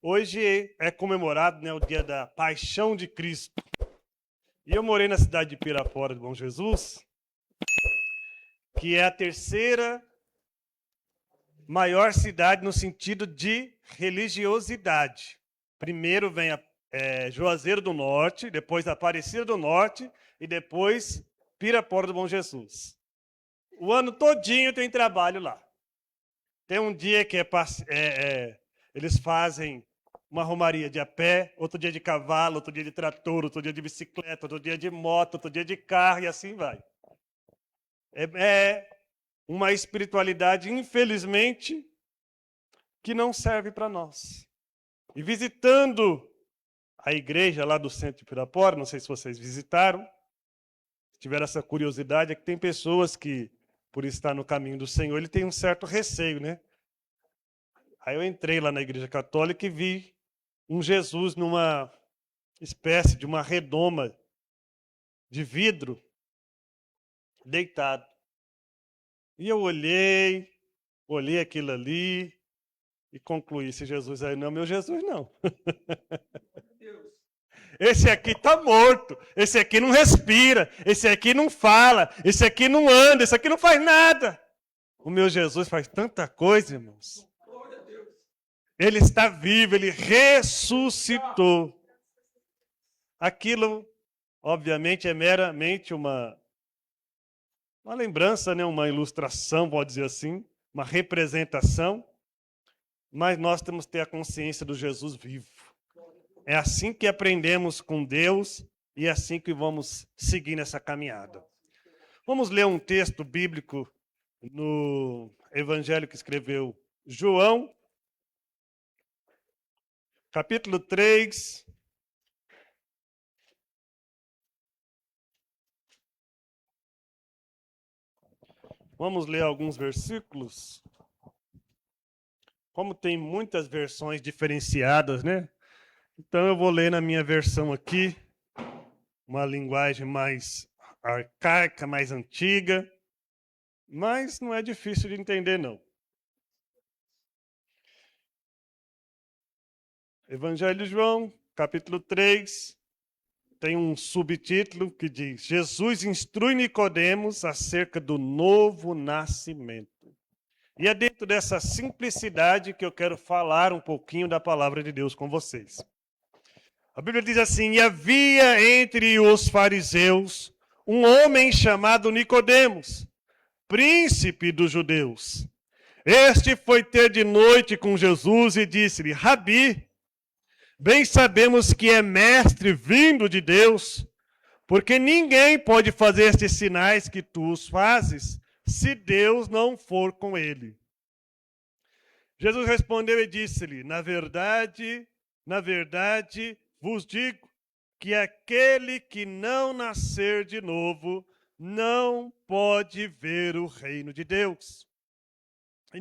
Hoje é comemorado, né, o dia da Paixão de Cristo. E eu morei na cidade de Pirapora do Bom Jesus, que é a terceira maior cidade no sentido de religiosidade. Primeiro vem Juazeiro do Norte, depois Aparecida do Norte e depois Pirapora do Bom Jesus. O ano todinho tem trabalho lá. Tem um dia que eles fazem uma romaria de a pé, outro dia de cavalo, outro dia de trator, outro dia de bicicleta, outro dia de moto, outro dia de carro e assim vai. É uma espiritualidade, infelizmente, que não serve para nós. E visitando a igreja lá do centro de Pirapora, não sei se vocês visitaram, se tiveram essa curiosidade, é que tem pessoas que, por estar no caminho do Senhor, ele tem um certo receio, né? Aí eu entrei lá na igreja católica e vi um Jesus numa espécie de uma redoma de vidro, deitado. E eu olhei aquilo ali e concluí: esse Jesus aí não é meu Jesus, não. Esse aqui está morto, esse aqui não respira, esse aqui não fala, esse aqui não anda, esse aqui não faz nada. O meu Jesus faz tanta coisa, irmãos. Ele está vivo, ele ressuscitou. Aquilo, obviamente, é meramente uma lembrança, né? Uma ilustração, pode dizer assim, uma representação, mas nós temos que ter a consciência do Jesus vivo. É assim que aprendemos com Deus e é assim que vamos seguir nessa caminhada. Vamos ler um texto bíblico no evangelho que escreveu João, capítulo 3. Vamos ler alguns versículos. Como tem muitas versões diferenciadas, né? Então eu vou ler na minha versão aqui, uma linguagem mais arcaica, mais antiga, mas não é difícil de entender, não. Evangelho de João, capítulo 3, tem um subtítulo que diz: Jesus instrui Nicodemos acerca do novo nascimento. E é dentro dessa simplicidade que eu quero falar um pouquinho da palavra de Deus com vocês. A Bíblia diz assim: e havia entre os fariseus um homem chamado Nicodemos, príncipe dos judeus. Este foi ter de noite com Jesus e disse-lhe: Rabi, bem sabemos que é mestre vindo de Deus, porque ninguém pode fazer estes sinais que tu os fazes, se Deus não for com ele. Jesus respondeu e disse-lhe: na verdade, vos digo que aquele que não nascer de novo não pode ver o reino de Deus. E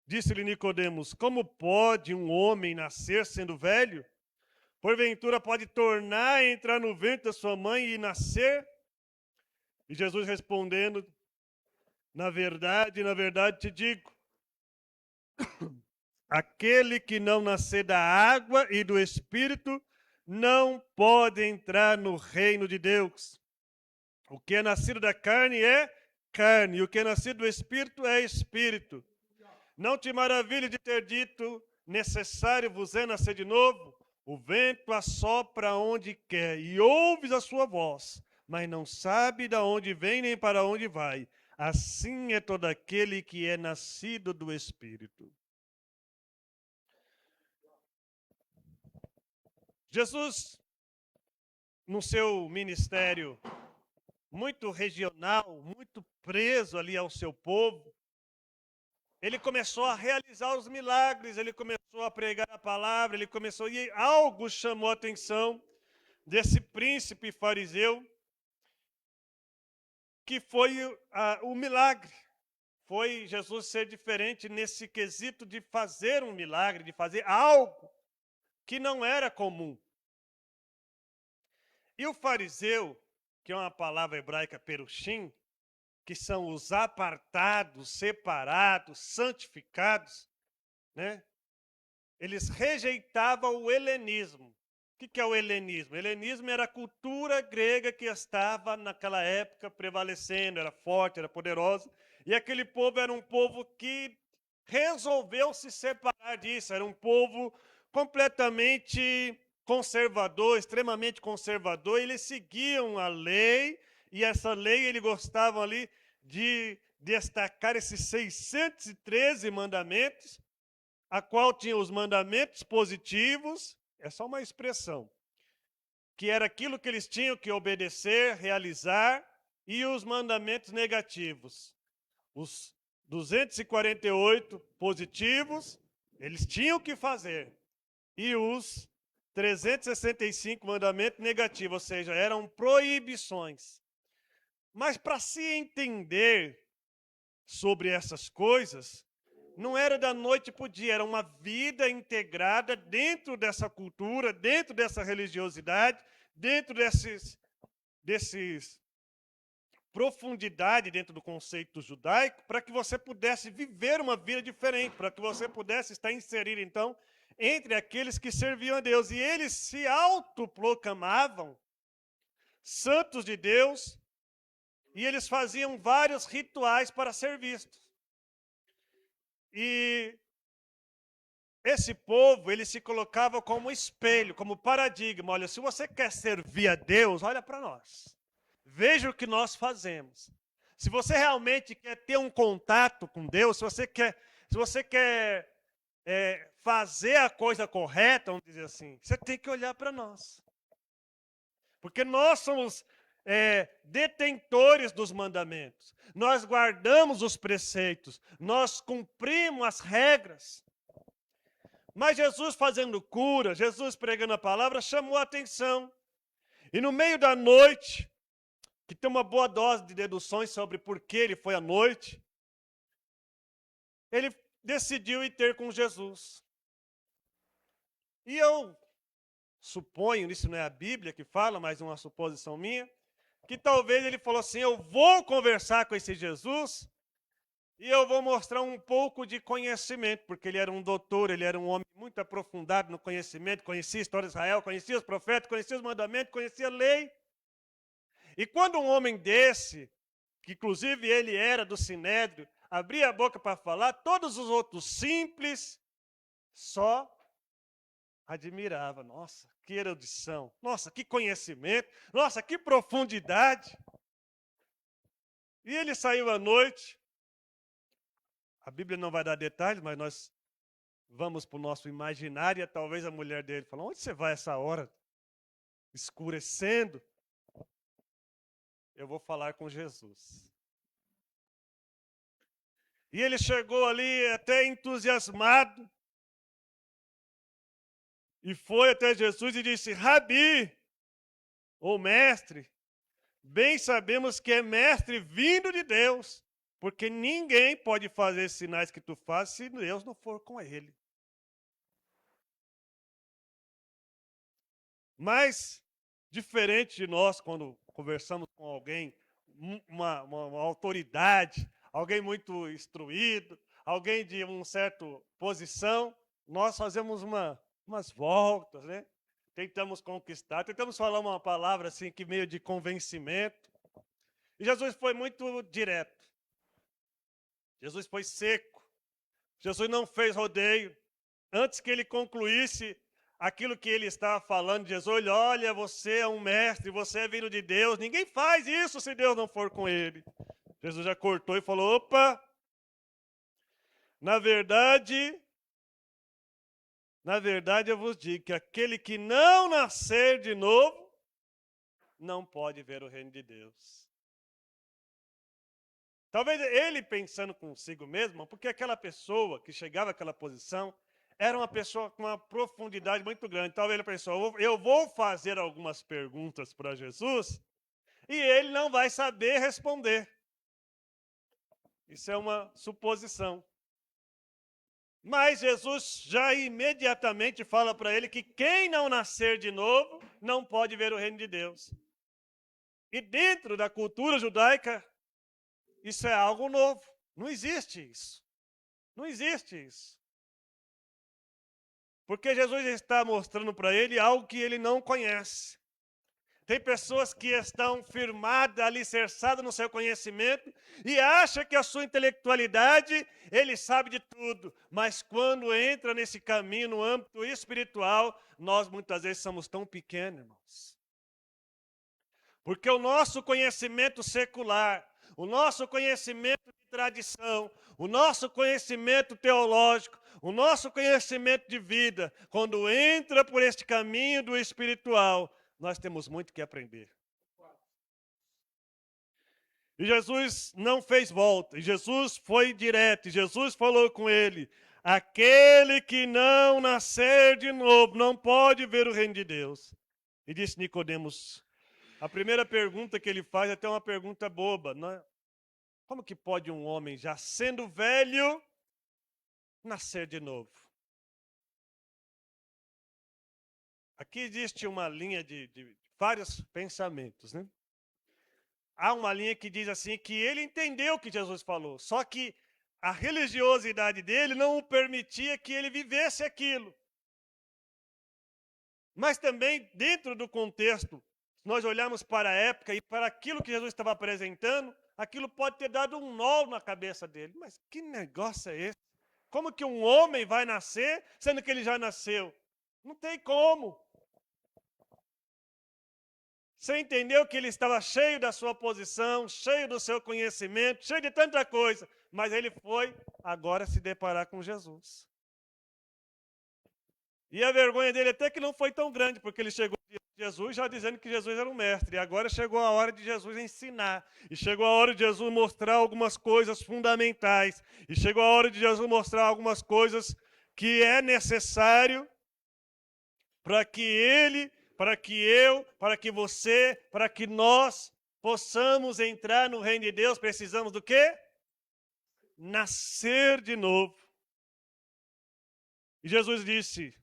disse-lhe Nicodemos: como pode um homem nascer sendo velho? Porventura pode tornar a entrar no ventre da sua mãe e nascer? E Jesus respondendo: na verdade te digo, aquele que não nascer da água e do Espírito não pode entrar no reino de Deus. O que é nascido da carne é carne, e o que é nascido do Espírito é Espírito. Não te maravilhe de ter dito: necessário vos é nascer de novo? O vento assopra onde quer, e ouves a sua voz, mas não sabe de onde vem nem para onde vai. Assim é todo aquele que é nascido do Espírito. Jesus, no seu ministério muito regional, muito preso ali ao seu povo, ele começou a realizar os milagres, ele começou a pregar a palavra, e algo chamou a atenção desse príncipe fariseu, que foi o milagre. Foi Jesus ser diferente nesse quesito de fazer um milagre, de fazer algo que não era comum. E o fariseu, que é uma palavra hebraica perushim, que são os apartados, separados, santificados, né? Eles rejeitavam o helenismo. O que é o helenismo? O helenismo era a cultura grega que estava naquela época prevalecendo, era forte, era poderosa. E aquele povo era um povo que resolveu se separar disso. Era um povo completamente conservador, extremamente conservador. Eles seguiam a lei, e essa lei eles gostavam ali de destacar esses 613 mandamentos, a qual tinha os mandamentos positivos, é só uma expressão, que era aquilo que eles tinham que obedecer, realizar, e os mandamentos negativos. Os 248 positivos, eles tinham que fazer, e os 365 mandamentos negativos, ou seja, eram proibições. Mas para se entender sobre essas coisas, não era da noite para o dia, era uma vida integrada dentro dessa cultura, dentro dessa religiosidade, dentro desses profundidade dentro do conceito judaico, para que você pudesse viver uma vida diferente, para que você pudesse estar inserido, então, entre aqueles que serviam a Deus. E eles se autoproclamavam santos de Deus, e eles faziam vários rituais para ser vistos. E esse povo, ele se colocava como espelho, como paradigma. Olha, se você quer servir a Deus, olha para nós. Veja o que nós fazemos. Se você realmente quer ter um contato com Deus, se você quer fazer a coisa correta, vamos dizer assim, você tem que olhar para nós. Porque nós somos detentores dos mandamentos. Nós guardamos os preceitos. Nós cumprimos as regras. Mas Jesus fazendo cura, Jesus pregando a palavra, chamou a atenção. E no meio da noite, que tem uma boa dose de deduções sobre por que ele foi à noite, ele decidiu ir ter com Jesus. E eu suponho, isso não é a Bíblia que fala, mas uma suposição minha, que talvez ele falou assim, eu vou conversar com esse Jesus e eu vou mostrar um pouco de conhecimento, porque ele era um doutor, ele era um homem muito aprofundado no conhecimento, conhecia a história de Israel, conhecia os profetas, conhecia os mandamentos, conhecia a lei. E quando um homem desse, que inclusive ele era do Sinédrio, abria a boca para falar, todos os outros simples só admiravam. Nossa, que erudição, nossa, que conhecimento, nossa, que profundidade. E ele saiu à noite. A Bíblia não vai dar detalhes, mas nós vamos para o nosso imaginário, e talvez a mulher dele falou, onde você vai essa hora? Escurecendo. Eu vou falar com Jesus. E ele chegou ali até entusiasmado, e foi até Jesus e disse, Rabi, ou mestre, bem sabemos que é mestre vindo de Deus, porque ninguém pode fazer sinais que tu fazes se Deus não for com ele. Mas, diferente de nós, quando conversamos com alguém, uma autoridade, alguém muito instruído, alguém de uma certa posição, nós fazemos umas voltas, né? Tentamos conquistar, tentamos falar uma palavra assim, que meio de convencimento. E Jesus foi muito direto. Jesus foi seco. Jesus não fez rodeio. Antes que ele concluísse aquilo que ele estava falando, Jesus, olha, você é um mestre, você é vindo de Deus, ninguém faz isso se Deus não for com ele. Jesus já cortou e falou, opa, na verdade eu vos digo que aquele que não nascer de novo, não pode ver o reino de Deus. Talvez ele pensando consigo mesmo, porque aquela pessoa que chegava àquela posição, era uma pessoa com uma profundidade muito grande. Talvez ele pensou, eu vou fazer algumas perguntas para Jesus e ele não vai saber responder. Isso é uma suposição. Mas Jesus já imediatamente fala para ele que quem não nascer de novo não pode ver o reino de Deus. E dentro da cultura judaica, isso é algo novo. Não existe isso. Não existe isso. Porque Jesus está mostrando para ele algo que ele não conhece. Tem pessoas que estão firmadas, alicerçadas no seu conhecimento e acham que a sua intelectualidade, ele sabe de tudo. Mas quando entra nesse caminho, no âmbito espiritual, nós muitas vezes somos tão pequenos, irmãos. Porque o nosso conhecimento secular, o nosso conhecimento de tradição, o nosso conhecimento teológico, o nosso conhecimento de vida, quando entra por este caminho do espiritual, nós temos muito que aprender. E Jesus não fez volta, e Jesus foi direto, e Jesus falou com ele: aquele que não nascer de novo não pode ver o reino de Deus. E disse Nicodemos, a primeira pergunta que ele faz é até uma pergunta boba, não é? Como que pode um homem, já sendo velho, nascer de novo? Aqui existe uma linha de vários pensamentos, né? Há uma linha que diz assim, que ele entendeu o que Jesus falou, só que a religiosidade dele não o permitia que ele vivesse aquilo. Mas também, dentro do contexto, se nós olharmos para a época e para aquilo que Jesus estava apresentando, aquilo pode ter dado um nó na cabeça dele. Mas que negócio é esse? Como que um homem vai nascer, sendo que ele já nasceu? Não tem como. Você entendeu que ele estava cheio da sua posição, cheio do seu conhecimento, cheio de tanta coisa, mas ele foi agora se deparar com Jesus. E a vergonha dele até que não foi tão grande, porque ele chegou diante de Jesus já dizendo que Jesus era um mestre. E agora chegou a hora de Jesus ensinar. E chegou a hora de Jesus mostrar algumas coisas fundamentais. E chegou a hora de Jesus mostrar algumas coisas que é necessário para que ele, para que eu, para que você, para que nós possamos entrar no reino de Deus. Precisamos do quê? Nascer de novo. E Jesus disse: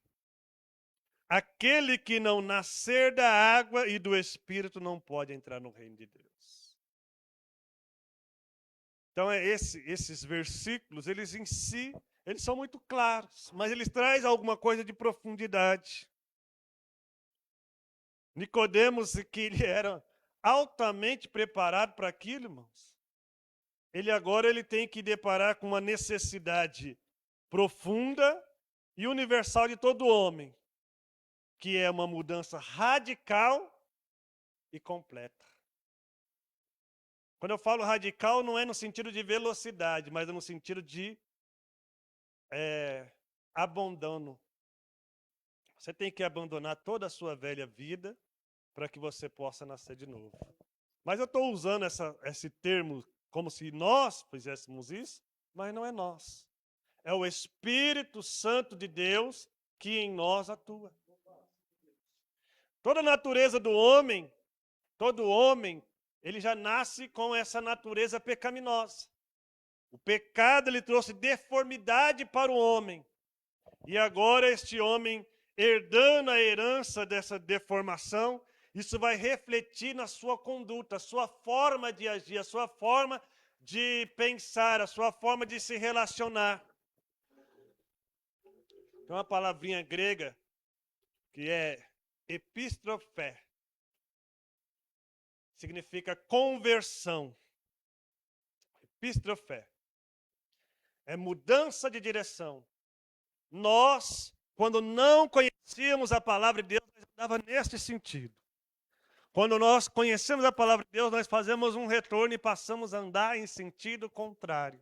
aquele que não nascer da água e do Espírito não pode entrar no reino de Deus. Então, esses versículos, eles em si, eles são muito claros, mas eles trazem alguma coisa de profundidade. Nicodemos, que ele era altamente preparado para aquilo, irmãos, ele tem que deparar com uma necessidade profunda e universal de todo homem, que é uma mudança radical e completa. Quando eu falo radical, não é no sentido de velocidade, mas é no sentido de abandono. Você tem que abandonar toda a sua velha vida para que você possa nascer de novo. Mas eu estou usando esse termo como se nós fizéssemos isso, mas não é nós. É o Espírito Santo de Deus que em nós atua. Toda a natureza do homem, todo homem, ele já nasce com essa natureza pecaminosa. O pecado, ele trouxe deformidade para o homem. E agora este homem, herdando a herança dessa deformação, isso vai refletir na sua conduta, a sua forma de agir, a sua forma de pensar, a sua forma de se relacionar. Tem uma palavrinha grega que é epistrofé. Significa conversão. Epistrofé. É mudança de direção. Nós, quando não conhecíamos a palavra de Deus, nós andava neste sentido. Quando nós conhecemos a palavra de Deus, nós fazemos um retorno e passamos a andar em sentido contrário.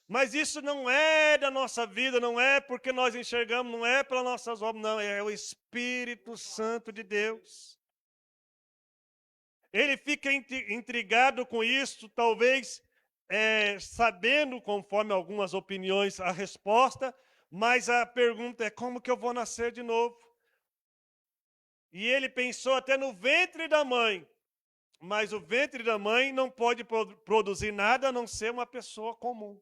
Mas isso não é da nossa vida, não é porque nós enxergamos, não é pelas nossas obras, não, é o Espírito Santo de Deus. Ele fica intrigado com isso, talvez sabendo, conforme algumas opiniões, a resposta, mas a pergunta é: como que eu vou nascer de novo? E ele pensou até no ventre da mãe, mas o ventre da mãe não pode produzir nada a não ser uma pessoa comum,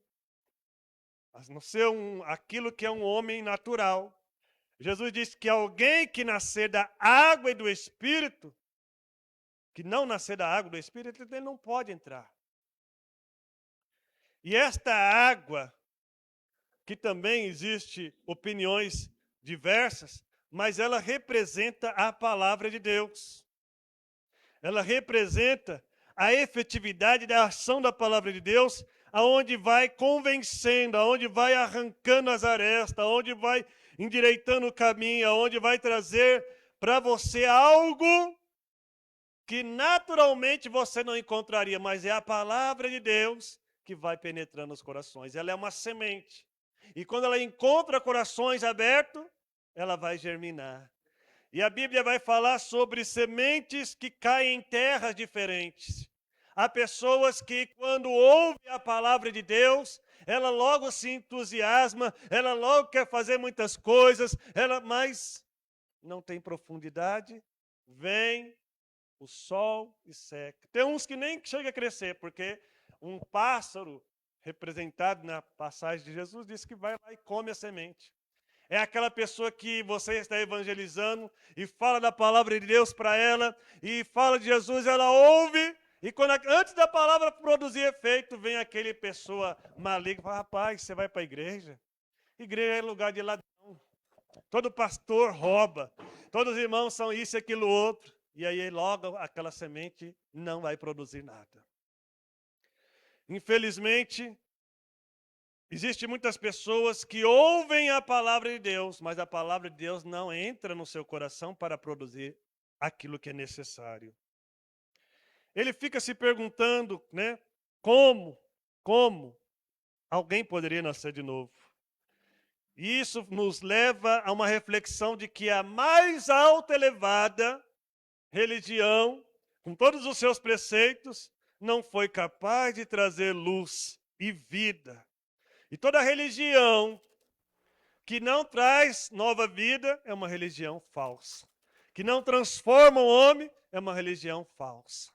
a não ser aquilo que é um homem natural. Jesus disse que alguém que nascer da água e do Espírito, que não nascer da água e do Espírito, ele não pode entrar. E esta água, que também existe opiniões diversas, mas ela representa a palavra de Deus. Ela representa a efetividade da ação da palavra de Deus, aonde vai convencendo, aonde vai arrancando as arestas, aonde vai endireitando o caminho, aonde vai trazer para você algo que naturalmente você não encontraria, mas é a palavra de Deus que vai penetrando os corações. Ela é uma semente. E quando ela encontra corações abertos, ela vai germinar. E a Bíblia vai falar sobre sementes que caem em terras diferentes. Há pessoas que, quando ouvem a palavra de Deus, ela logo se entusiasma, ela logo quer fazer muitas coisas, mas não tem profundidade, vem o sol e seca. Tem uns que nem chega a crescer, porque um pássaro, representado na passagem de Jesus, disse que vai lá e come a semente. É aquela pessoa que você está evangelizando e fala da palavra de Deus para ela, e fala de Jesus, ela ouve, e antes da palavra produzir efeito, vem aquele pessoa maligna e fala: rapaz, você vai para a igreja? Igreja é lugar de ladrão. Todo pastor rouba. Todos os irmãos são isso e aquilo outro. E aí logo aquela semente não vai produzir nada. Infelizmente, existem muitas pessoas que ouvem a palavra de Deus, mas a palavra de Deus não entra no seu coração para produzir aquilo que é necessário. Ele fica se perguntando, né, como alguém poderia nascer de novo? E isso nos leva a uma reflexão de que a mais alta elevada religião, com todos os seus preceitos, não foi capaz de trazer luz e vida. E toda religião que não traz nova vida é uma religião falsa. Que não transforma o homem é uma religião falsa.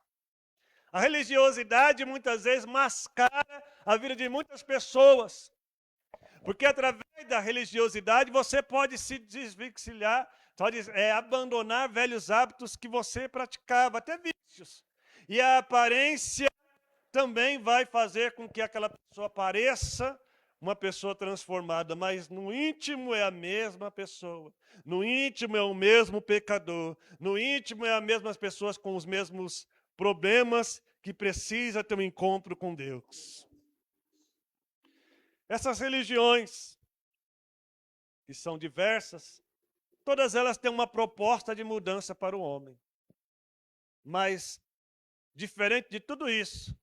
A religiosidade muitas vezes mascara a vida de muitas pessoas. Porque através da religiosidade você pode se desvencilhar, pode abandonar velhos hábitos que você praticava, até vícios. E a aparência também vai fazer com que aquela pessoa pareça uma pessoa transformada, mas no íntimo é a mesma pessoa. No íntimo é o mesmo pecador. No íntimo é as mesmas pessoas com os mesmos problemas que precisa ter um encontro com Deus. Essas religiões, que são diversas, todas elas têm uma proposta de mudança para o homem. Mas, diferente de tudo isso,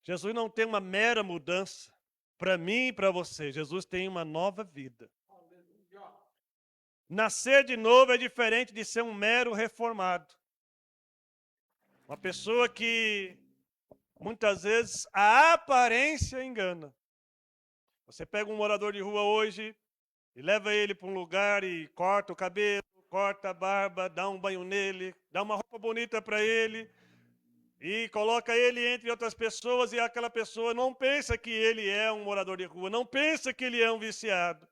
Jesus não tem uma mera mudança para mim e para você. Jesus tem uma nova vida. Nascer de novo é diferente de ser um mero reformado. Uma pessoa que, muitas vezes, a aparência engana. Você pega um morador de rua hoje e leva ele para um lugar e corta o cabelo, corta a barba, dá um banho nele, dá uma roupa bonita para ele e coloca ele entre outras pessoas, e aquela pessoa não pensa que ele é um morador de rua, não pensa que ele é um viciado.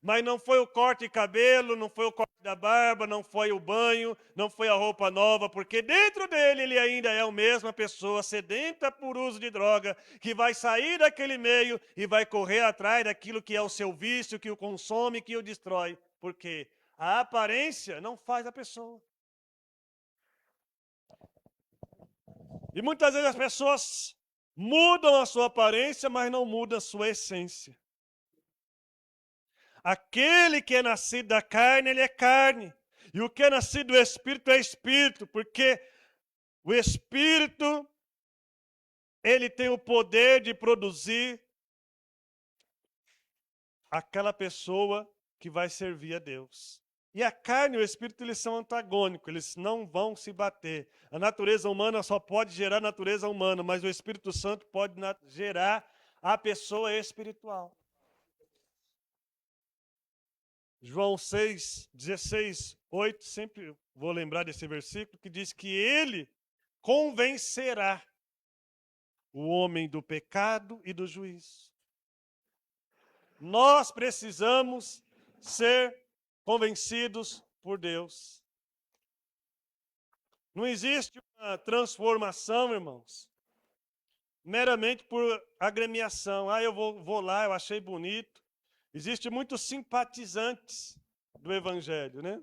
Mas não foi o corte de cabelo, não foi o corte da barba, não foi o banho, não foi a roupa nova, porque dentro dele ele ainda é a mesma pessoa sedenta por uso de droga, que vai sair daquele meio e vai correr atrás daquilo que é o seu vício, que o consome, que o destrói. Porque a aparência não faz a pessoa. E muitas vezes as pessoas mudam a sua aparência, mas não mudam a sua essência. Aquele que é nascido da carne, ele é carne. E o que é nascido do Espírito é Espírito, porque o Espírito, ele tem o poder de produzir aquela pessoa que vai servir a Deus. E a carne e o Espírito, eles são antagônicos, eles não vão se bater. A natureza humana só pode gerar natureza humana, mas o Espírito Santo pode gerar a pessoa espiritual. João 6, 16, 8, sempre vou lembrar desse versículo, que diz que ele convencerá o homem do pecado e do juízo. Nós precisamos ser convencidos por Deus. Não existe uma transformação, irmãos, meramente por agremiação. Eu vou lá, eu achei bonito. Existem muitos simpatizantes do Evangelho, né?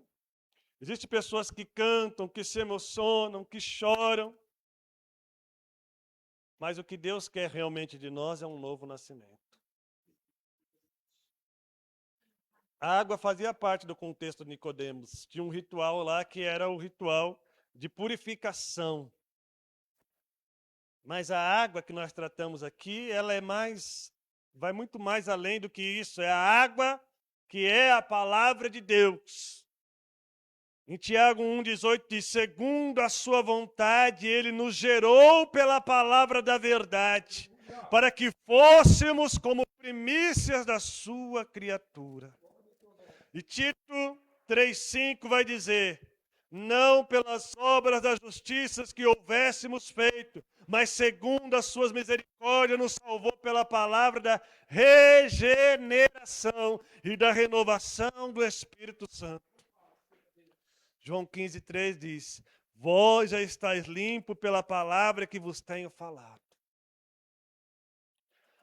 Existem pessoas que cantam, que se emocionam, que choram. Mas o que Deus quer realmente de nós é um novo nascimento. A água fazia parte do contexto de Nicodemos. Tinha um ritual lá que era o ritual de purificação. Mas a água que nós tratamos aqui, ela vai muito mais além do que isso. É a água que é a palavra de Deus. Em Tiago 1,18 diz, segundo a sua vontade, ele nos gerou pela palavra da verdade, para que fôssemos como primícias da sua criatura. E Tito 3,5 vai dizer, não pelas obras da justiça que houvéssemos feito, mas segundo as suas misericórdias nos salvou pela palavra da regeneração e da renovação do Espírito Santo. João 15,3 diz, vós já estáis limpo pela palavra que vos tenho falado.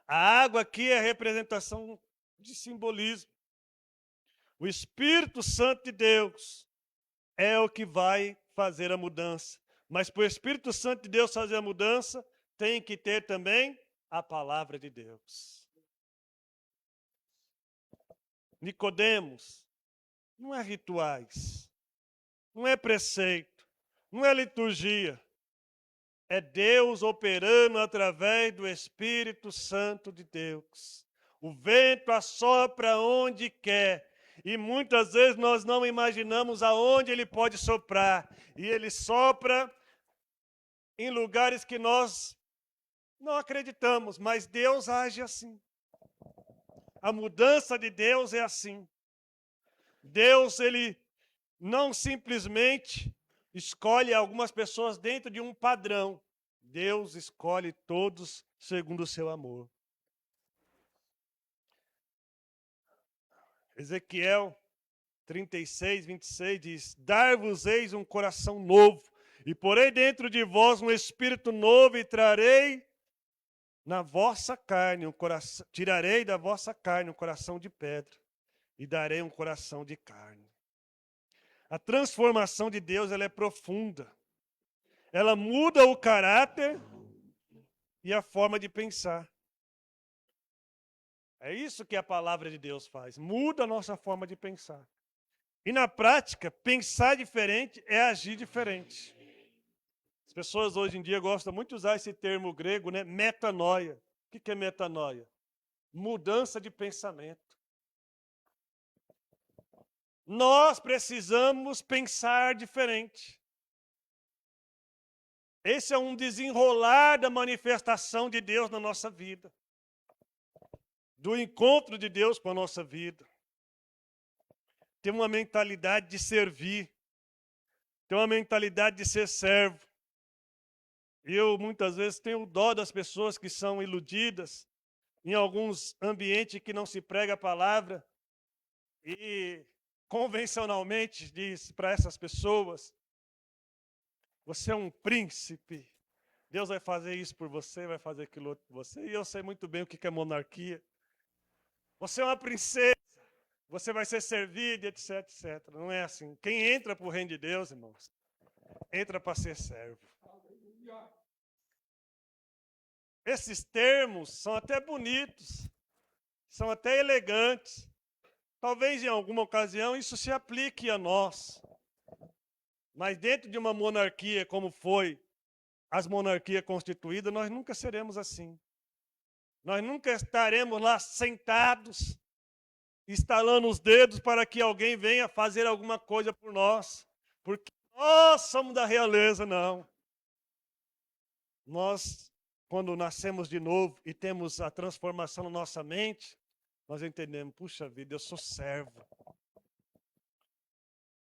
A água aqui é a representação de simbolismo. O Espírito Santo de Deus é o que vai fazer a mudança. Mas para o Espírito Santo de Deus fazer a mudança, tem que ter também a palavra de Deus. Nicodemos, não é rituais, não é preceito, não é liturgia. É Deus operando através do Espírito Santo de Deus. O vento assopra onde quer. E muitas vezes nós não imaginamos aonde ele pode soprar. E ele sopra em lugares que nós não acreditamos, mas Deus age assim. A mudança de Deus é assim. Deus, ele não simplesmente escolhe algumas pessoas dentro de um padrão. Deus escolhe todos segundo o seu amor. Ezequiel 36:26 diz, dar-vos-eis um coração novo, e porei dentro de vós um espírito novo, e trarei na vossa carne tirarei da vossa carne um coração de pedra, e darei um coração de carne. A transformação de Deus, ela é profunda. Ela muda o caráter e a forma de pensar. É isso que a palavra de Deus faz. Muda a nossa forma de pensar. E na prática, pensar diferente é agir diferente. As pessoas hoje em dia gostam muito de usar esse termo grego, né? Metanoia. O que é metanoia? Mudança de pensamento. Nós precisamos pensar diferente. Esse é um desenrolar da manifestação de Deus na nossa vida. Do encontro de Deus com a nossa vida. Ter uma mentalidade de servir. Ter uma mentalidade de ser servo. Eu, muitas vezes, tenho dó das pessoas que são iludidas em alguns ambientes que não se prega a palavra e convencionalmente diz para essas pessoas, você é um príncipe, Deus vai fazer isso por você, vai fazer aquilo outro por você, e eu sei muito bem o que é monarquia. Você é uma princesa, você vai ser servido, etc, etc. Não é assim. Quem entra para o reino de Deus, irmãos, entra para ser servo. Esses termos são até bonitos, são até elegantes. Talvez em alguma ocasião isso se aplique a nós. Mas dentro de uma monarquia como foi as monarquias constituídas, nós nunca seremos assim. Nós nunca estaremos lá sentados, estalando os dedos para que alguém venha fazer alguma coisa por nós. Porque nós somos da realeza, não. Nós, quando nascemos de novo e temos a transformação na nossa mente, nós entendemos, puxa vida, eu sou servo.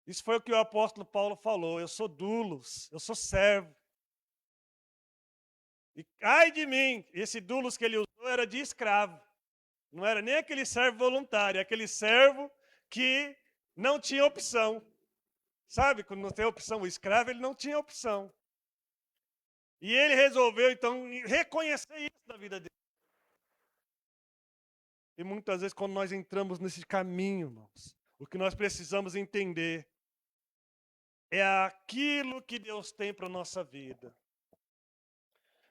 Isso foi o que o apóstolo Paulo falou, eu sou doulos, eu sou servo. E ai de mim, esse doulos que ele usou era de escravo. Não era nem aquele servo voluntário, aquele servo que não tinha opção. Sabe, quando não tem opção, o escravo, ele não tinha opção. E ele resolveu, então, reconhecer isso na vida dele. E muitas vezes, quando nós entramos nesse caminho, irmãos, o que nós precisamos entender é aquilo que Deus tem para a nossa vida.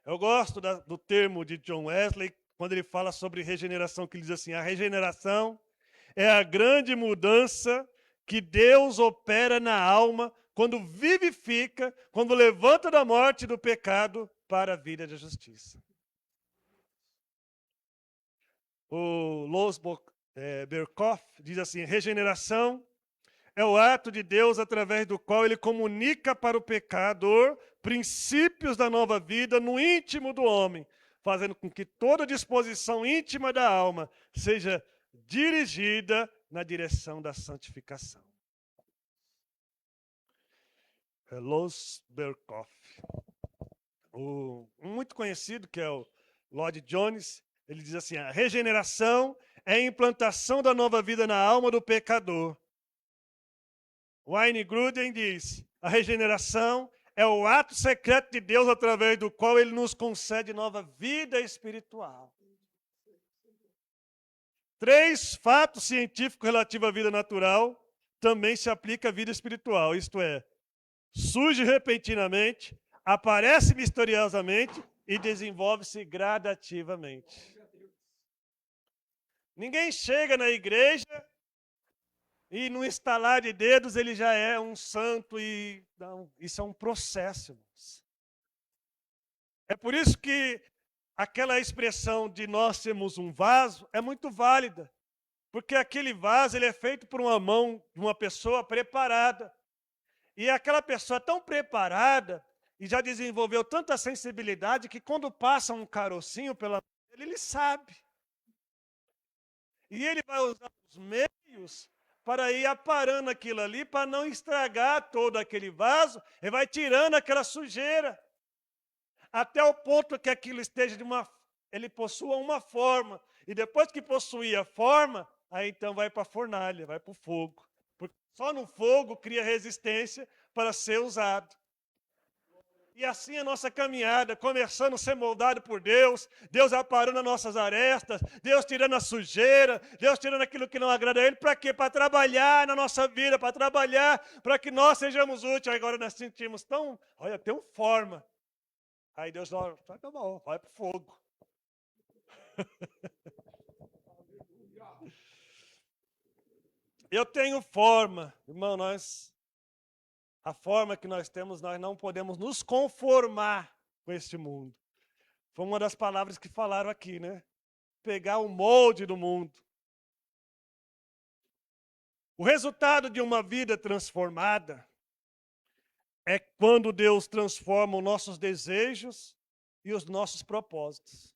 Eu gosto do termo de John Wesley, quando ele fala sobre regeneração, que ele diz assim: a regeneração é a grande mudança que Deus opera na alma quando vivifica, quando levanta da morte e do pecado para a vida da justiça. O Los Berkhoff diz assim: regeneração é o ato de Deus através do qual ele comunica para o pecador princípios da nova vida no íntimo do homem, fazendo com que toda disposição íntima da alma seja dirigida na direção da santificação. Los Berkhoff. Um muito conhecido, que é o Lloyd Jones, ele diz assim: a regeneração é a implantação da nova vida na alma do pecador. Wayne Grudem diz: a regeneração é o ato secreto de Deus através do qual ele nos concede nova vida espiritual. 3 fatos científicos relativos à vida natural também se aplicam à vida espiritual, isto é, surge repentinamente, aparece misteriosamente e desenvolve-se gradativamente. Ninguém chega na igreja e no estalar de dedos ele já é um santo e não, isso é um processo, irmãos. É por isso que aquela expressão de nós sermos um vaso é muito válida, porque aquele vaso ele é feito por uma mão de uma pessoa preparada. E aquela pessoa tão preparada e já desenvolveu tanta sensibilidade que quando passa um carocinho pela mão dele, ele sabe. E ele vai usar os meios para ir aparando aquilo ali, para não estragar todo aquele vaso, e vai tirando aquela sujeira, até o ponto que aquilo esteja ele possua uma forma, e depois que possuir a forma, aí então vai para a fornalha, vai para o fogo, porque só no fogo cria resistência para ser usado. E assim a nossa caminhada, começando a ser moldado por Deus, Deus aparando as nossas arestas, Deus tirando a sujeira, Deus tirando aquilo que não agrada a Ele, para quê? Para trabalhar na nossa vida, para trabalhar, para que nós sejamos úteis. Agora nós sentimos tão, olha, tem forma. Aí Deus fala, tá bom, vai para o fogo. Eu tenho forma, irmão, a forma que nós temos, nós não podemos nos conformar com este mundo. Foi uma das palavras que falaram aqui, né? Pegar o molde do mundo. O resultado de uma vida transformada é quando Deus transforma os nossos desejos e os nossos propósitos.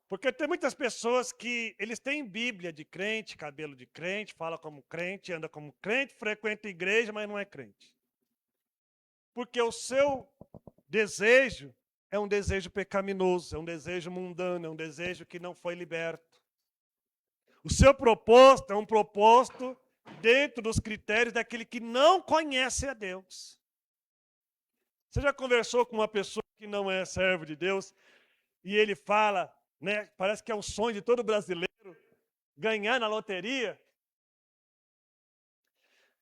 Porque tem muitas pessoas que eles têm Bíblia de crente, cabelo de crente, fala como crente, anda como crente, frequenta a igreja, mas não é crente. Porque o seu desejo é um desejo pecaminoso, é um desejo mundano, é um desejo que não foi liberto. O seu propósito é um propósito dentro dos critérios daquele que não conhece a Deus. Você já conversou com uma pessoa que não é servo de Deus e ele fala, né, parece que é um sonho de todo brasileiro ganhar na loteria?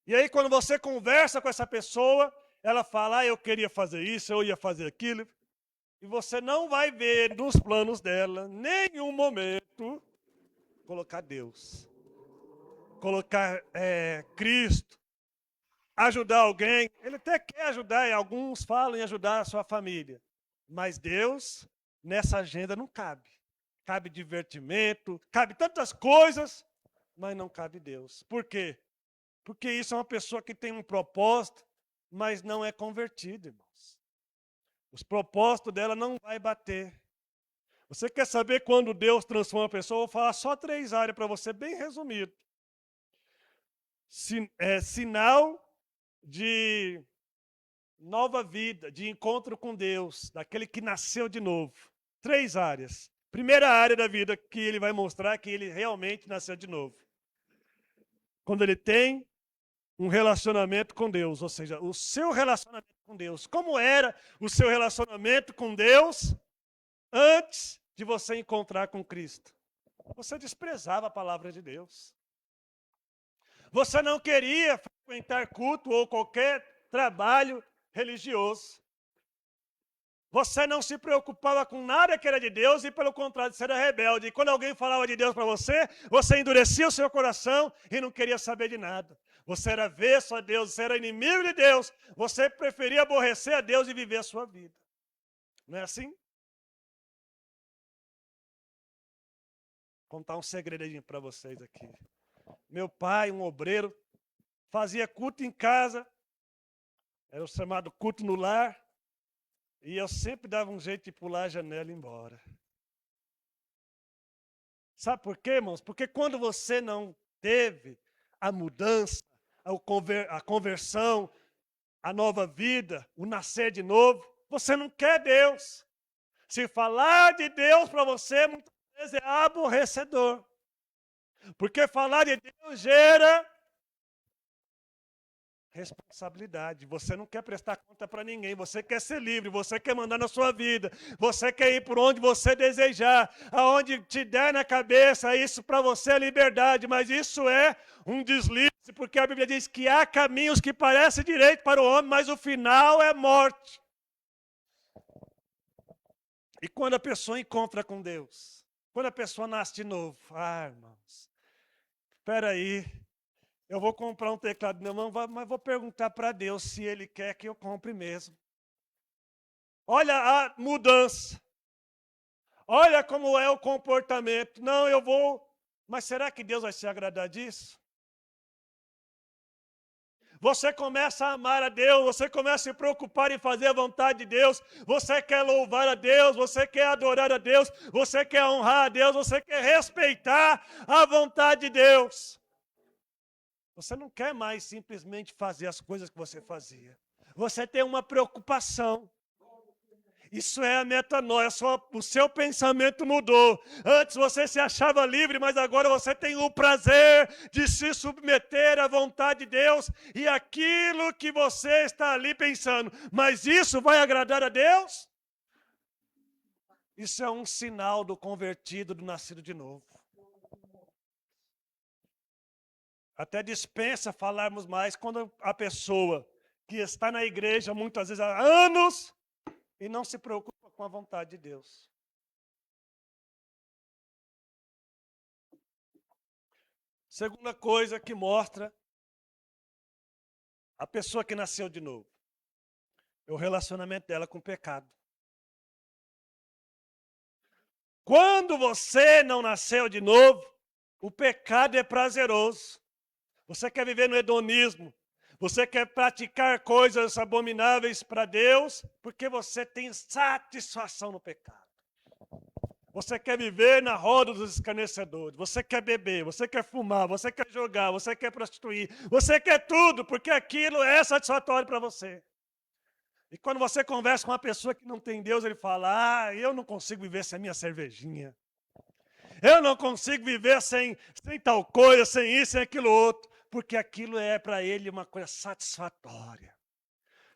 E aí quando você conversa com essa pessoa, ela fala, eu queria fazer isso, eu ia fazer aquilo. E você não vai ver nos planos dela, nenhum momento, colocar Deus. Colocar Cristo. Ajudar alguém. Ele até quer ajudar, e alguns falam em ajudar a sua família. Mas Deus, nessa agenda, não cabe. Cabe divertimento, cabe tantas coisas, mas não cabe Deus. Por quê? Porque isso é uma pessoa que tem um propósito, mas não é convertida, irmãos. Os propósitos dela não vai bater. Você quer saber quando Deus transforma a pessoa? Eu vou falar só 3 áreas para você, bem resumido. Sinal de nova vida, de encontro com Deus, daquele que nasceu de novo. 3 áreas. Primeira área da vida que ele vai mostrar que ele realmente nasceu de novo. Quando ele tem um relacionamento com Deus, ou seja, o seu relacionamento com Deus. Como era o seu relacionamento com Deus antes de você encontrar com Cristo? Você desprezava a palavra de Deus. Você não queria frequentar culto ou qualquer trabalho religioso. Você não se preocupava com nada que era de Deus e, pelo contrário, você era rebelde. E quando alguém falava de Deus para você, você endurecia o seu coração e não queria saber de nada. Você era avesso a Deus, você era inimigo de Deus. Você preferia aborrecer a Deus e viver a sua vida. Não é assim? Vou contar um segredinho para vocês aqui. Meu pai, um obreiro, fazia culto em casa. Era o chamado culto no lar. E eu sempre dava um jeito de pular a janela e ir embora. Sabe por quê, irmãos? Porque quando você não teve a mudança, a conversão, a nova vida, o nascer de novo, você não quer Deus. Se falar de Deus para você, muitas vezes é aborrecedor. Porque falar de Deus gera responsabilidade. Você não quer prestar conta para ninguém, você quer ser livre, você quer mandar na sua vida, você quer ir por onde você desejar, aonde te der na cabeça, isso para você é liberdade, mas isso é um deslize, porque a Bíblia diz que há caminhos que parecem direito para o homem, mas o final é morte. E quando a pessoa encontra com Deus, quando a pessoa nasce de novo, irmãos, espera aí, eu vou comprar um teclado, não, mas vou perguntar para Deus se Ele quer que eu compre mesmo. Olha a mudança. Olha como é o comportamento. Não, eu vou. Mas será que Deus vai se agradar disso? Você começa a amar a Deus, você começa a se preocupar em fazer a vontade de Deus, você quer louvar a Deus, você quer adorar a Deus, você quer honrar a Deus, você quer respeitar a vontade de Deus. Você não quer mais simplesmente fazer as coisas que você fazia. Você tem uma preocupação. Isso é a metanoia, o seu pensamento mudou. Antes você se achava livre, mas agora você tem o prazer de se submeter à vontade de Deus e aquilo que você está ali pensando. Mas isso vai agradar a Deus? Isso é um sinal do convertido, do nascido de novo. Até dispensa falarmos mais quando a pessoa que está na igreja muitas vezes há anos e não se preocupa com a vontade de Deus. Segunda coisa que mostra a pessoa que nasceu de novo é o relacionamento dela com o pecado. Quando você não nasceu de novo, o pecado é prazeroso. Você quer viver no hedonismo. Você quer praticar coisas abomináveis para Deus, porque você tem satisfação no pecado. Você quer viver na roda dos escarnecedores. Você quer beber, você quer fumar, você quer jogar, você quer prostituir. Você quer tudo, porque aquilo é satisfatório para você. E quando você conversa com uma pessoa que não tem Deus, ele fala, eu não consigo viver sem a minha cervejinha. Eu não consigo viver sem tal coisa, sem isso, sem aquilo outro. Porque aquilo é para ele uma coisa satisfatória.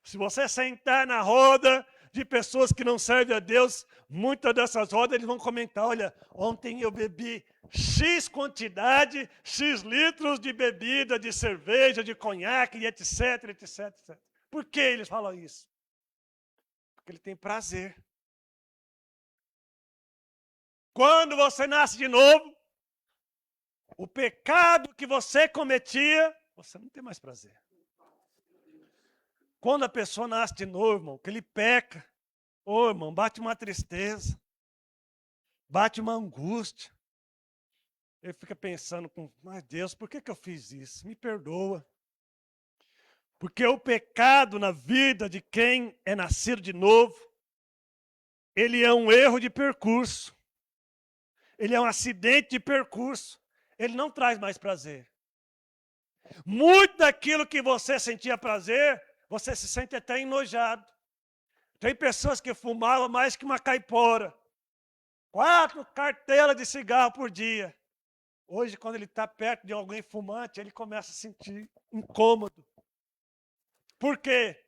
Se você sentar na roda de pessoas que não servem a Deus, muitas dessas rodas eles vão comentar, olha, ontem eu bebi X quantidade, X litros de bebida, de cerveja, de conhaque, etc, etc, etc. Por que eles falam isso? Porque ele tem prazer. Quando você nasce de novo, o pecado que você cometia, você não tem mais prazer. Quando a pessoa nasce de novo, irmão, que ele peca, irmão, bate uma tristeza, bate uma angústia. Ele fica pensando, mas Deus, por que eu fiz isso? Me perdoa. Porque o pecado na vida de quem é nascido de novo, ele é um erro de percurso. Ele é um acidente de percurso. Ele não traz mais prazer. Muito daquilo que você sentia prazer, você se sente até enojado. Tem pessoas que fumavam mais que uma caipora. 4 cartelas de cigarro por dia. Hoje, quando ele está perto de alguém fumante, ele começa a sentir incômodo. Por quê?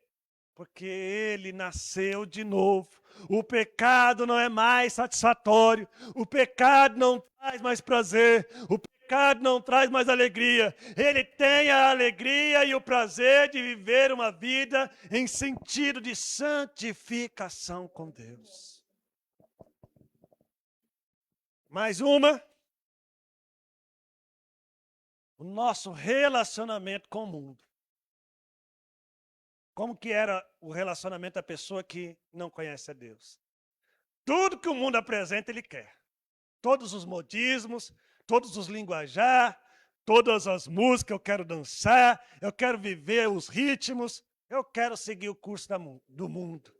Porque ele nasceu de novo. O pecado não é mais satisfatório. O pecado não traz mais prazer. O pecado não traz mais alegria. Ele tem a alegria e o prazer de viver uma vida em sentido de santificação com Deus. Mais uma. O nosso relacionamento com o mundo. Como que era o relacionamento da pessoa que não conhece a Deus? Tudo que o mundo apresenta, ele quer. Todos os modismos, todos os linguajar, todas as músicas, eu quero dançar, eu quero viver os ritmos, eu quero seguir o curso do mundo.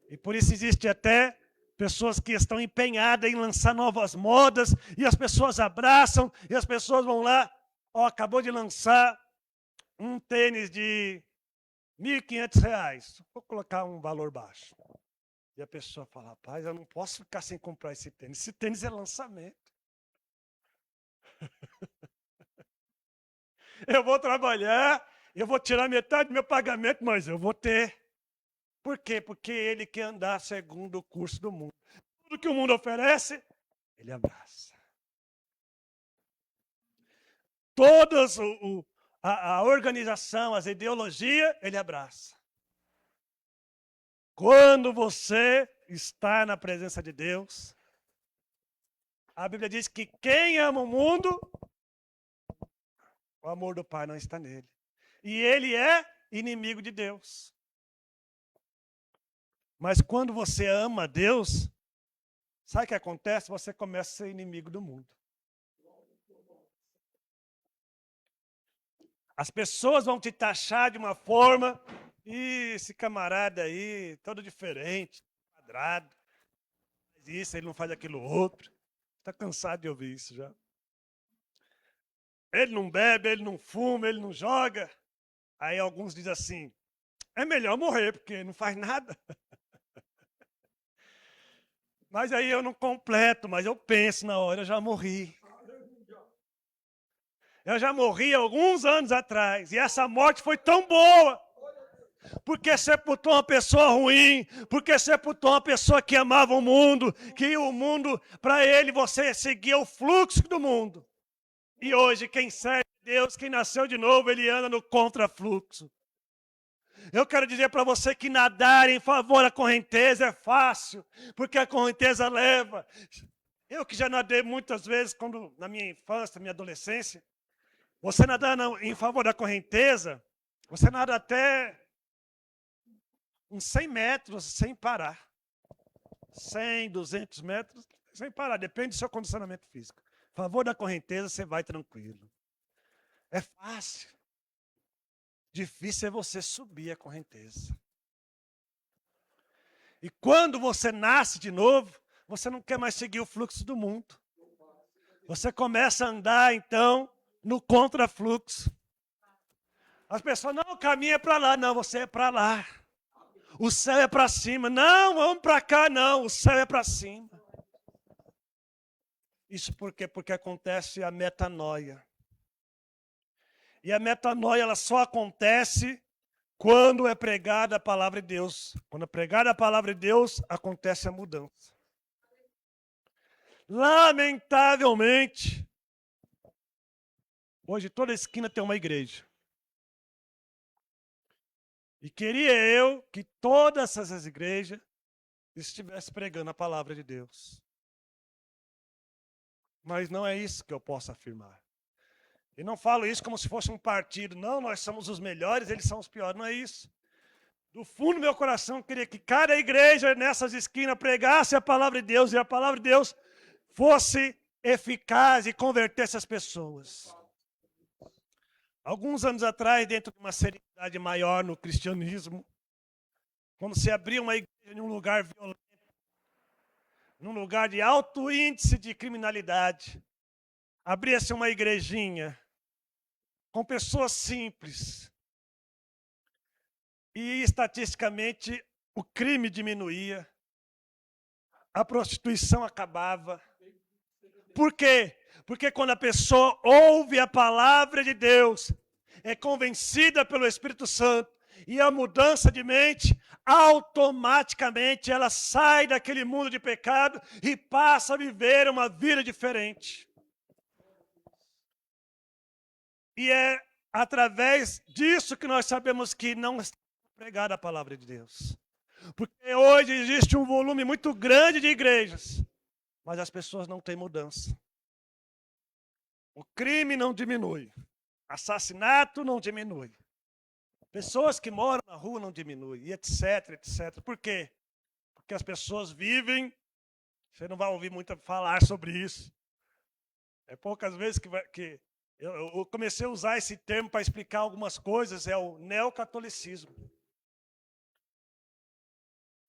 E por isso existe até pessoas que estão empenhadas em lançar novas modas, e as pessoas abraçam, e as pessoas vão lá, acabou de lançar um tênis de R$1.500, vou colocar um valor baixo. E a pessoa fala, rapaz, eu não posso ficar sem comprar esse tênis. Esse tênis é lançamento. Eu vou trabalhar, eu vou tirar metade do meu pagamento, mas eu vou ter. Por quê? Porque ele quer andar segundo o curso do mundo. Tudo que o mundo oferece, ele abraça. Todas a organização, as ideologias, ele abraça. Quando você está na presença de Deus, a Bíblia diz que quem ama o mundo, o amor do Pai não está nele. E ele é inimigo de Deus. Mas quando você ama Deus, sabe o que acontece? Você começa a ser inimigo do mundo. As pessoas vão te taxar de uma forma, e esse camarada aí, todo diferente, quadrado, faz isso, ele não faz aquilo outro. Está cansado de ouvir isso já. Ele não bebe, ele não fuma, ele não joga. Aí alguns dizem assim, é melhor morrer, porque não faz nada. Mas aí eu não completo, mas eu penso na hora, eu já morri. Eu já morri alguns anos atrás, e essa morte foi tão boa, porque sepultou uma pessoa ruim, porque sepultou uma pessoa que amava o mundo, que o mundo, para ele, você seguia o fluxo do mundo. E hoje, quem serve Deus, quem nasceu de novo, ele anda no contrafluxo. Eu quero dizer para você que nadar em favor da correnteza é fácil, porque a correnteza leva. Eu que já nadei muitas vezes, na minha infância, na minha adolescência, você nadar em favor da correnteza, você nada até uns 100 metros sem parar. 100, 200 metros sem parar, depende do seu condicionamento físico. A favor da correnteza, você vai tranquilo. É fácil. Difícil é você subir a correnteza. E quando você nasce de novo, você não quer mais seguir o fluxo do mundo. Você começa a andar, então, no contrafluxo. As pessoas, não, o caminho é para lá. Não, você é para lá. O céu é para cima. Não, vamos para cá, não. O céu é para cima. Isso por quê? Porque acontece a metanoia. E a metanoia, ela só acontece quando é pregada a palavra de Deus. Quando é pregada a palavra de Deus, acontece a mudança. Lamentavelmente, hoje toda esquina tem uma igreja. E queria eu que todas essas igrejas estivessem pregando a palavra de Deus. Mas não é isso que eu posso afirmar. E não falo isso como se fosse um partido. Não, nós somos os melhores, eles são os piores. Não é isso. Do fundo do meu coração, eu queria que cada igreja nessas esquinas pregasse a palavra de Deus e a palavra de Deus fosse eficaz e convertesse as pessoas. Alguns anos atrás, dentro de uma seriedade maior no cristianismo, quando se abria uma igreja em um lugar violento, num lugar de alto índice de criminalidade, abria-se uma igrejinha com pessoas simples. E estatisticamente o crime diminuía, a prostituição acabava. Por quê? Porque quando a pessoa ouve a palavra de Deus, é convencida pelo Espírito Santo E a mudança de mente, automaticamente ela sai daquele mundo de pecado e passa a viver uma vida diferente. E é através disso que nós sabemos que não está pregada a palavra de Deus. Porque hoje existe um volume muito grande de igrejas, mas as pessoas não têm mudança. O crime não diminui. Assassinato não diminui. Pessoas que moram na rua não diminuem, e etc, etc. Por quê? Porque as pessoas vivem, você não vai ouvir muito falar sobre isso. É poucas vezes que eu comecei a usar esse termo para explicar algumas coisas, é o neocatolicismo.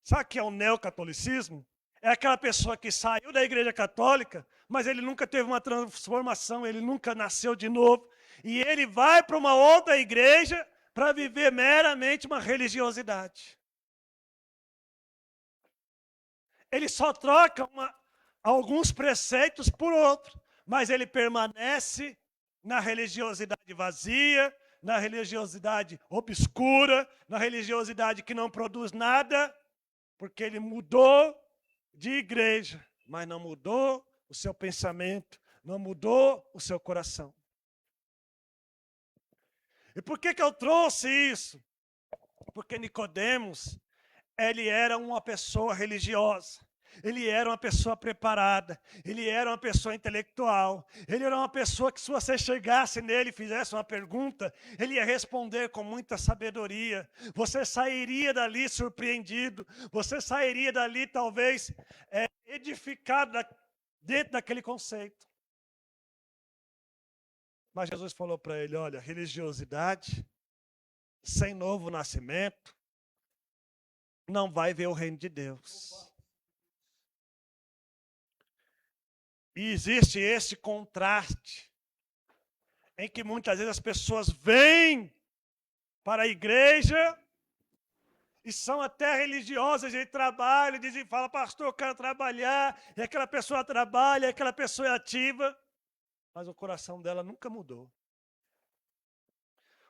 Sabe o que é o neocatolicismo? É aquela pessoa que saiu da igreja católica, mas ele nunca teve uma transformação, ele nunca nasceu de novo. E ele vai para uma outra igreja para viver meramente uma religiosidade. Ele só troca alguns preceitos por outros, mas ele permanece na religiosidade vazia, na religiosidade obscura, na religiosidade que não produz nada, porque ele mudou de igreja, mas não mudou o seu pensamento, não mudou o seu coração. E por que eu trouxe isso? Porque Nicodemos, ele era uma pessoa religiosa. Ele era uma pessoa preparada, ele era uma pessoa intelectual, ele era uma pessoa que se você chegasse nele e fizesse uma pergunta, ele ia responder com muita sabedoria. Você sairia dali surpreendido, você sairia dali talvez edificado dentro daquele conceito. Mas Jesus falou para ele, olha, religiosidade sem novo nascimento não vai ver o reino de Deus. E existe esse contraste em que muitas vezes as pessoas vêm para a igreja e são até religiosas e trabalham, dizem, fala, pastor, eu quero trabalhar, e aquela pessoa trabalha, e aquela pessoa é ativa, mas o coração dela nunca mudou.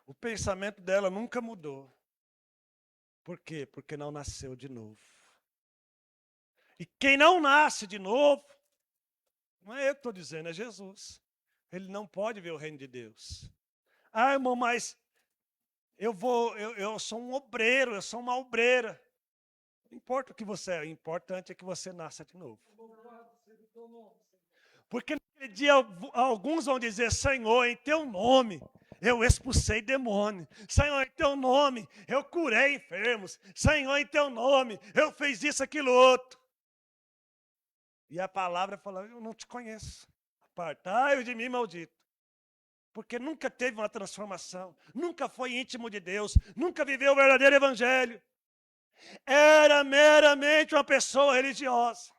O pensamento dela nunca mudou. Por quê? Porque não nasceu de novo. E quem não nasce de novo, não é eu que estou dizendo, é Jesus. Ele não pode ver o reino de Deus. Ah, irmão, mas eu sou um obreiro, eu sou uma obreira. Não importa o que você é, o importante é que você nasça de novo. Porque naquele dia alguns vão dizer, Senhor, em teu nome eu expulsei demônio. Senhor, em teu nome eu curei enfermos. Senhor, em teu nome eu fiz isso, aquilo, outro. E a palavra fala, eu não te conheço. Apartai-vos de mim, maldito. Porque nunca teve uma transformação, nunca foi íntimo de Deus, nunca viveu o verdadeiro evangelho. Era meramente uma pessoa religiosa.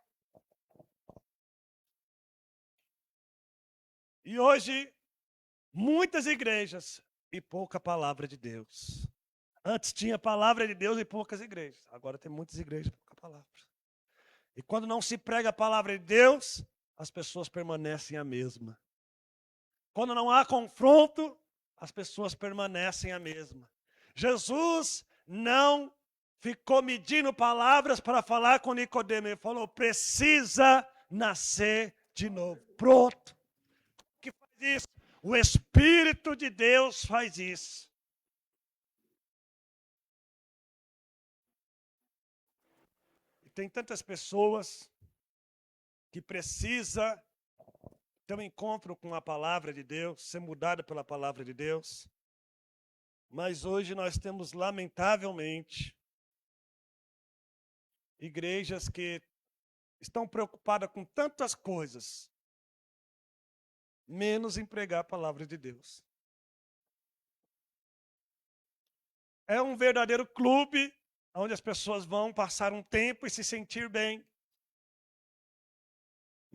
E hoje, muitas igrejas e pouca palavra de Deus. Antes tinha palavra de Deus e poucas igrejas. Agora tem muitas igrejas e pouca palavra. E quando não se prega a palavra de Deus, as pessoas permanecem a mesma. Quando não há confronto, as pessoas permanecem a mesma. Jesus não ficou medindo palavras para falar com Nicodemo. Ele falou, precisa nascer de novo. Pronto. O que faz isso? O Espírito de Deus faz isso. E tem tantas pessoas que precisam ter um encontro com a palavra de Deus, ser mudada pela palavra de Deus. Mas hoje nós temos, lamentavelmente, igrejas que estão preocupadas com tantas coisas, menos em pregar a palavra de Deus. É um verdadeiro clube, onde as pessoas vão passar um tempo e se sentir bem.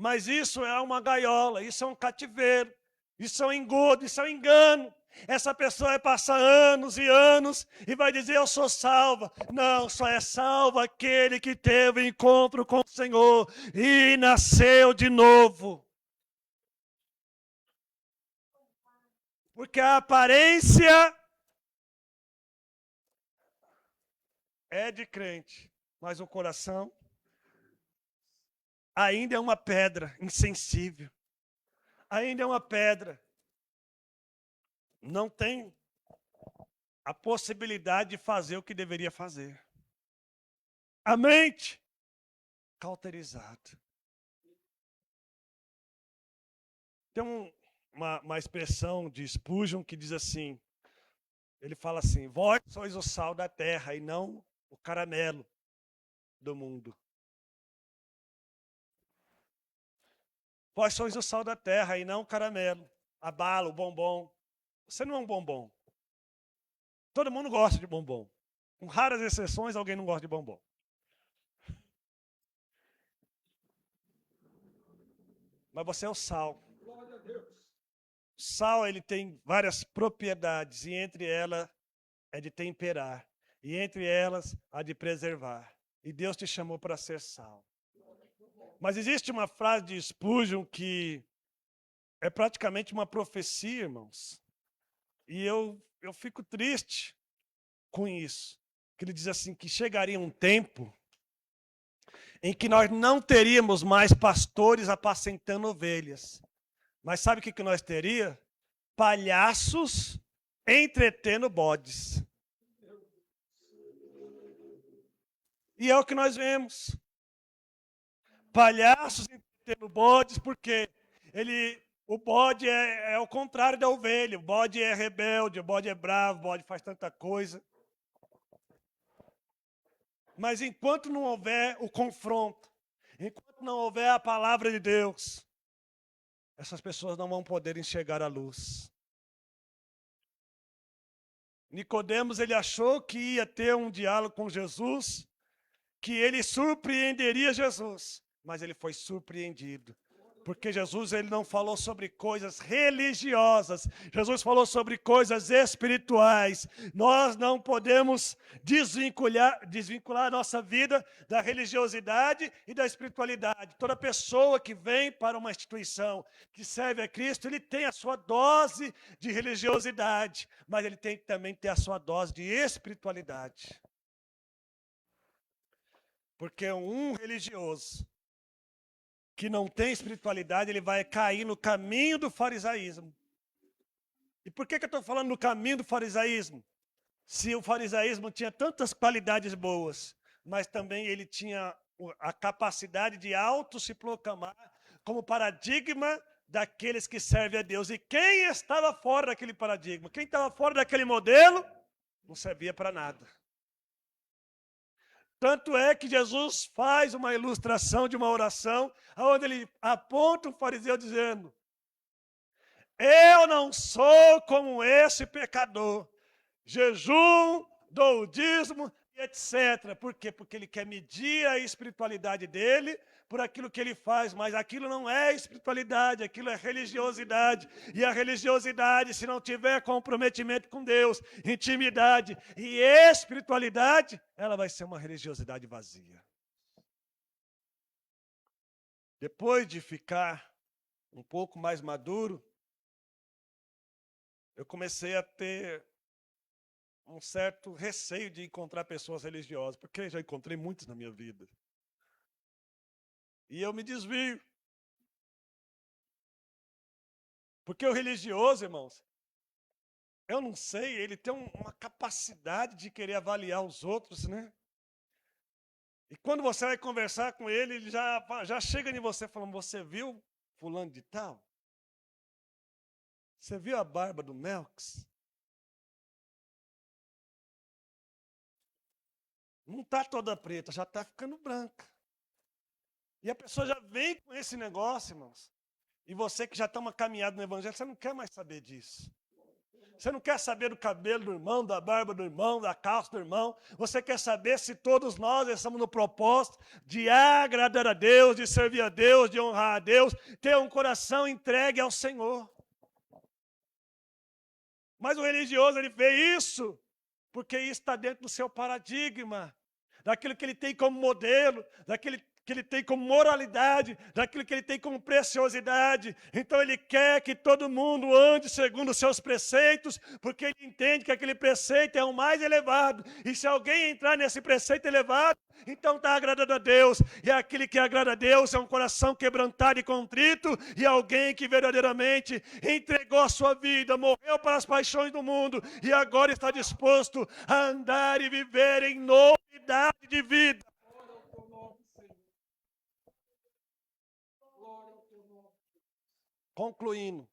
Mas isso é uma gaiola, isso é um cativeiro, isso é um engodo, isso é um engano. Essa pessoa vai passar anos e anos e vai dizer, eu sou salva. Não, só é salvo aquele que teve encontro com o Senhor e nasceu de novo. Porque a aparência é de crente, mas o coração ainda é uma pedra insensível. Ainda é uma pedra. Não tem a possibilidade de fazer o que deveria fazer. A mente cauterizada. Tem uma expressão de Spurgeon que diz assim, ele fala assim, vós sois o sal da terra e não o caramelo do mundo. Vós sois o sal da terra e não o caramelo, a bala, o bombom. Você não é um bombom. Todo mundo gosta de bombom. Com raras exceções, alguém não gosta de bombom. Mas você é o sal. O sal, ele tem várias propriedades, e entre elas é de temperar. E entre elas, a de preservar. E Deus te chamou para ser sal. Mas existe uma frase de Spurgeon que é praticamente uma profecia, irmãos. E eu fico triste com isso. Que ele diz assim, que chegaria um tempo em que nós não teríamos mais pastores apacentando ovelhas. Mas sabe o que nós teríamos? Palhaços entretendo bodes. E é o que nós vemos. Palhaços entretendo bodes, porque o bode é o contrário da ovelha. O bode é rebelde, o bode é bravo, o bode faz tanta coisa. Mas enquanto não houver o confronto, enquanto não houver a palavra de Deus, essas pessoas não vão poder enxergar a luz. Nicodemos, ele achou que ia ter um diálogo com Jesus, que ele surpreenderia Jesus, mas ele foi surpreendido. Porque Jesus, ele não falou sobre coisas religiosas. Jesus falou sobre coisas espirituais. Nós não podemos desvincular a nossa vida da religiosidade e da espiritualidade. Toda pessoa que vem para uma instituição que serve a Cristo, ele tem a sua dose de religiosidade, mas ele tem que também ter a sua dose de espiritualidade. Porque um religioso que não tem espiritualidade, ele vai cair no caminho do farisaísmo. E por que eu estou falando no caminho do farisaísmo? Se o farisaísmo tinha tantas qualidades boas, mas também ele tinha a capacidade de auto se proclamar como paradigma daqueles que servem a Deus. E quem estava fora daquele paradigma, quem estava fora daquele modelo, não servia para nada. Tanto é que Jesus faz uma ilustração de uma oração, onde ele aponta o fariseu dizendo, eu não sou como esse pecador, jejum, dou o dízimo, etc. Por quê? Porque ele quer medir a espiritualidade dele por aquilo que ele faz, mas aquilo não é espiritualidade, aquilo é religiosidade. E a religiosidade, se não tiver comprometimento com Deus, intimidade e espiritualidade, ela vai ser uma religiosidade vazia. Depois de ficar um pouco mais maduro, eu comecei a ter um certo receio de encontrar pessoas religiosas, porque já encontrei muitos na minha vida. E eu me desvio. Porque o religioso, irmãos, eu não sei, ele tem uma capacidade de querer avaliar os outros, né? E quando você vai conversar com ele, ele já chega em você falando, você viu fulano de tal? Você viu a barba do Melks? Não está toda preta, já está ficando branca. E a pessoa já vem com esse negócio, irmãos. E você que já está uma caminhada no evangelho, você não quer mais saber disso. Você não quer saber do cabelo do irmão, da barba do irmão, da calça do irmão. Você quer saber se todos nós estamos no propósito de agradar a Deus, de servir a Deus, de honrar a Deus, ter um coração entregue ao Senhor. Mas o religioso, ele vê isso, porque isso está dentro do seu paradigma, daquilo que ele tem como modelo, daquilo que ele tem como moralidade, daquilo que ele tem como preciosidade. Então ele quer que todo mundo ande segundo os seus preceitos, porque ele entende que aquele preceito é o mais elevado. E se alguém entrar nesse preceito elevado, então está agradando a Deus. E aquele que agrada a Deus é um coração quebrantado e contrito, e alguém que verdadeiramente entregou a sua vida, morreu para as paixões do mundo, e agora está disposto a andar e viver em novidade de vida. Concluindo,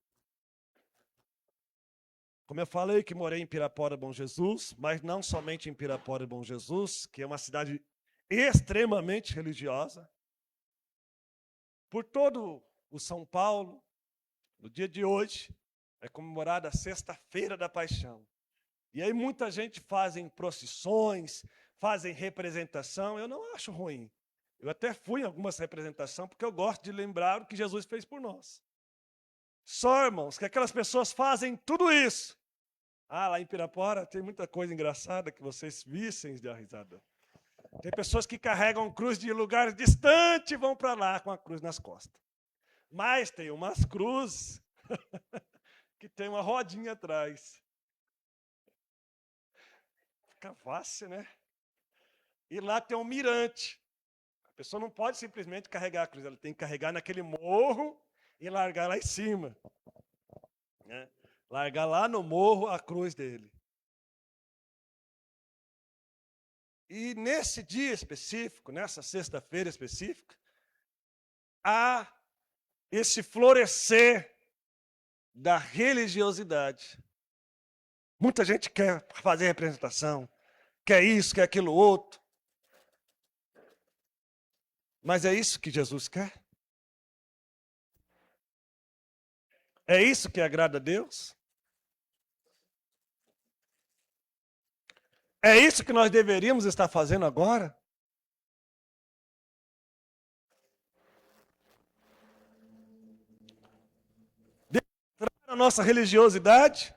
como eu falei que morei em Pirapora, Bom Jesus, mas não somente em Pirapora e Bom Jesus, que é uma cidade extremamente religiosa. Por todo o São Paulo, no dia de hoje, é comemorada a Sexta-feira da Paixão. E aí muita gente fazem procissões, fazem representação. Eu não acho ruim. Eu até fui em algumas representações, porque eu gosto de lembrar o que Jesus fez por nós. Só, irmãos, que aquelas pessoas fazem tudo isso. Lá em Pirapora tem muita coisa engraçada que vocês vissem de dar risada. Tem pessoas que carregam cruz de lugares distantes e vão para lá com a cruz nas costas. Mas tem umas cruzes que tem uma rodinha atrás. Fica fácil, né? E lá tem um mirante. A pessoa não pode simplesmente carregar a cruz, ela tem que carregar naquele morro e largar lá em cima. Né? Largar lá no morro a cruz dele. E nesse dia específico, nessa sexta-feira específica, há esse florescer da religiosidade. Muita gente quer fazer representação, quer isso, quer aquilo outro. Mas é isso que Jesus quer? É isso que agrada a Deus? É isso que nós deveríamos estar fazendo agora? Demonstrar a nossa religiosidade?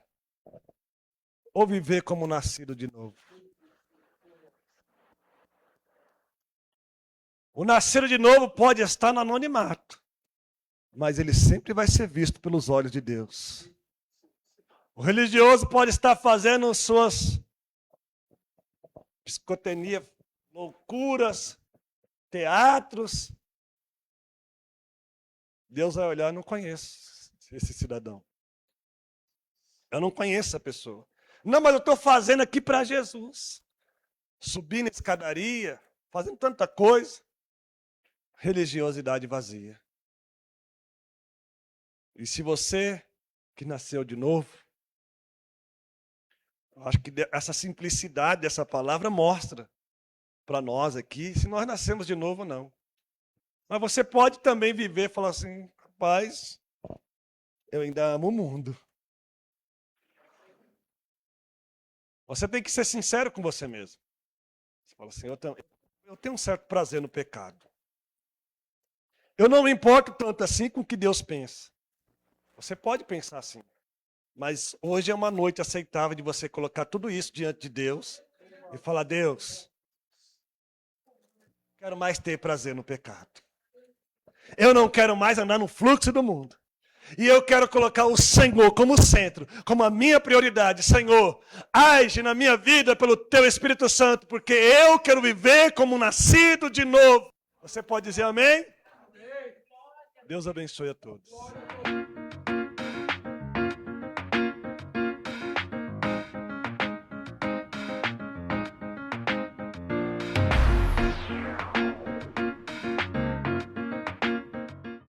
Ou viver como nascido de novo? O nascido de novo pode estar no anonimato, mas ele sempre vai ser visto pelos olhos de Deus. O religioso pode estar fazendo suas psicotenia, loucuras, teatros. Deus vai olhar, eu não conheço esse cidadão. Eu não conheço essa pessoa. Não, mas eu estou fazendo aqui para Jesus. Subindo a escadaria, fazendo tanta coisa. Religiosidade vazia. E se você que nasceu de novo, eu acho que essa simplicidade dessa palavra mostra para nós aqui se nós nascemos de novo ou não. Mas você pode também viver e falar assim, rapaz, eu ainda amo o mundo. Você tem que ser sincero com você mesmo. Você fala assim, eu tenho um certo prazer no pecado. Eu não me importo tanto assim com o que Deus pensa. Você pode pensar assim. Mas hoje é uma noite aceitável de você colocar tudo isso diante de Deus e falar, Deus, quero mais ter prazer no pecado. Eu não quero mais andar no fluxo do mundo. E eu quero colocar o Senhor como centro, como a minha prioridade. Senhor, age na minha vida pelo Teu Espírito Santo, porque eu quero viver como nascido de novo. Você pode dizer amém? Deus abençoe a todos.